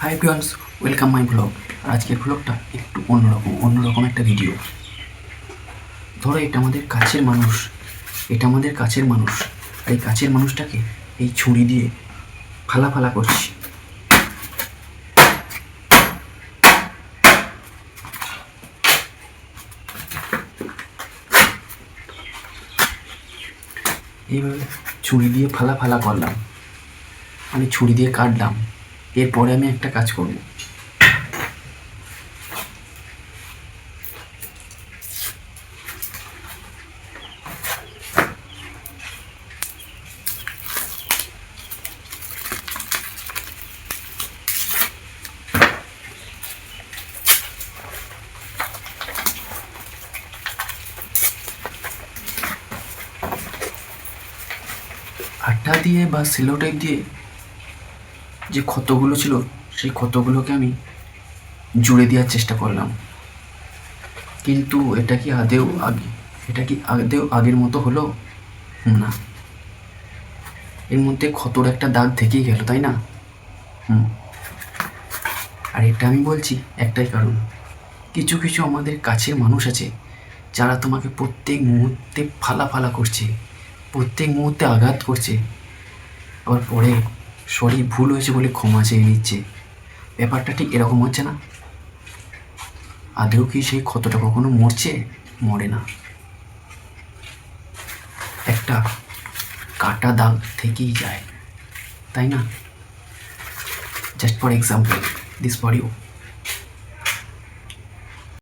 High friends, welcome my blog. আর আজকের ব্লগটা একটু অন্যরকম একটা ভিডিও। ধরো এটা আমাদের কাছের মানুষ, আর এই কাছের মানুষটাকে এই ছুরি দিয়ে ফালা করছি। এইভাবে ছুরি দিয়ে ফালা করলাম, আমি ছুরি দিয়ে কাটলাম। এরপরে আমি একটা কাজ করব। আঠা দিয়ে বা সেলো টাইপ দিয়ে যে ক্ষতগুলো ছিল সেই ক্ষতগুলোকে আমি জুড়ে দেওয়ার চেষ্টা করলাম, কিন্তু এটা কি আদৌ আগের মতো হলো? না, এর মধ্যে ক্ষতর একটা দাগ থেকেই গেল, তাই না? আর এটা আমি বলছি একটাই কারণ, কিছু আমাদের কাছের মানুষ আছে যারা তোমাকে প্রত্যেক মুহূর্তে ফালা করছে, প্রত্যেক মুহূর্তে আঘাত করছে, আবার পরে সরি ভুল হয়েছে বলে ক্ষমা চেয়ে নিচ্ছে। ব্যাপারটা ঠিক এরকম হচ্ছে না? আদৌ কি সেই ক্ষতটা কখনো মরছে? মরে না, একটা কাটা দাগ থেকেই যায়, তাই না? Just for example, this for you.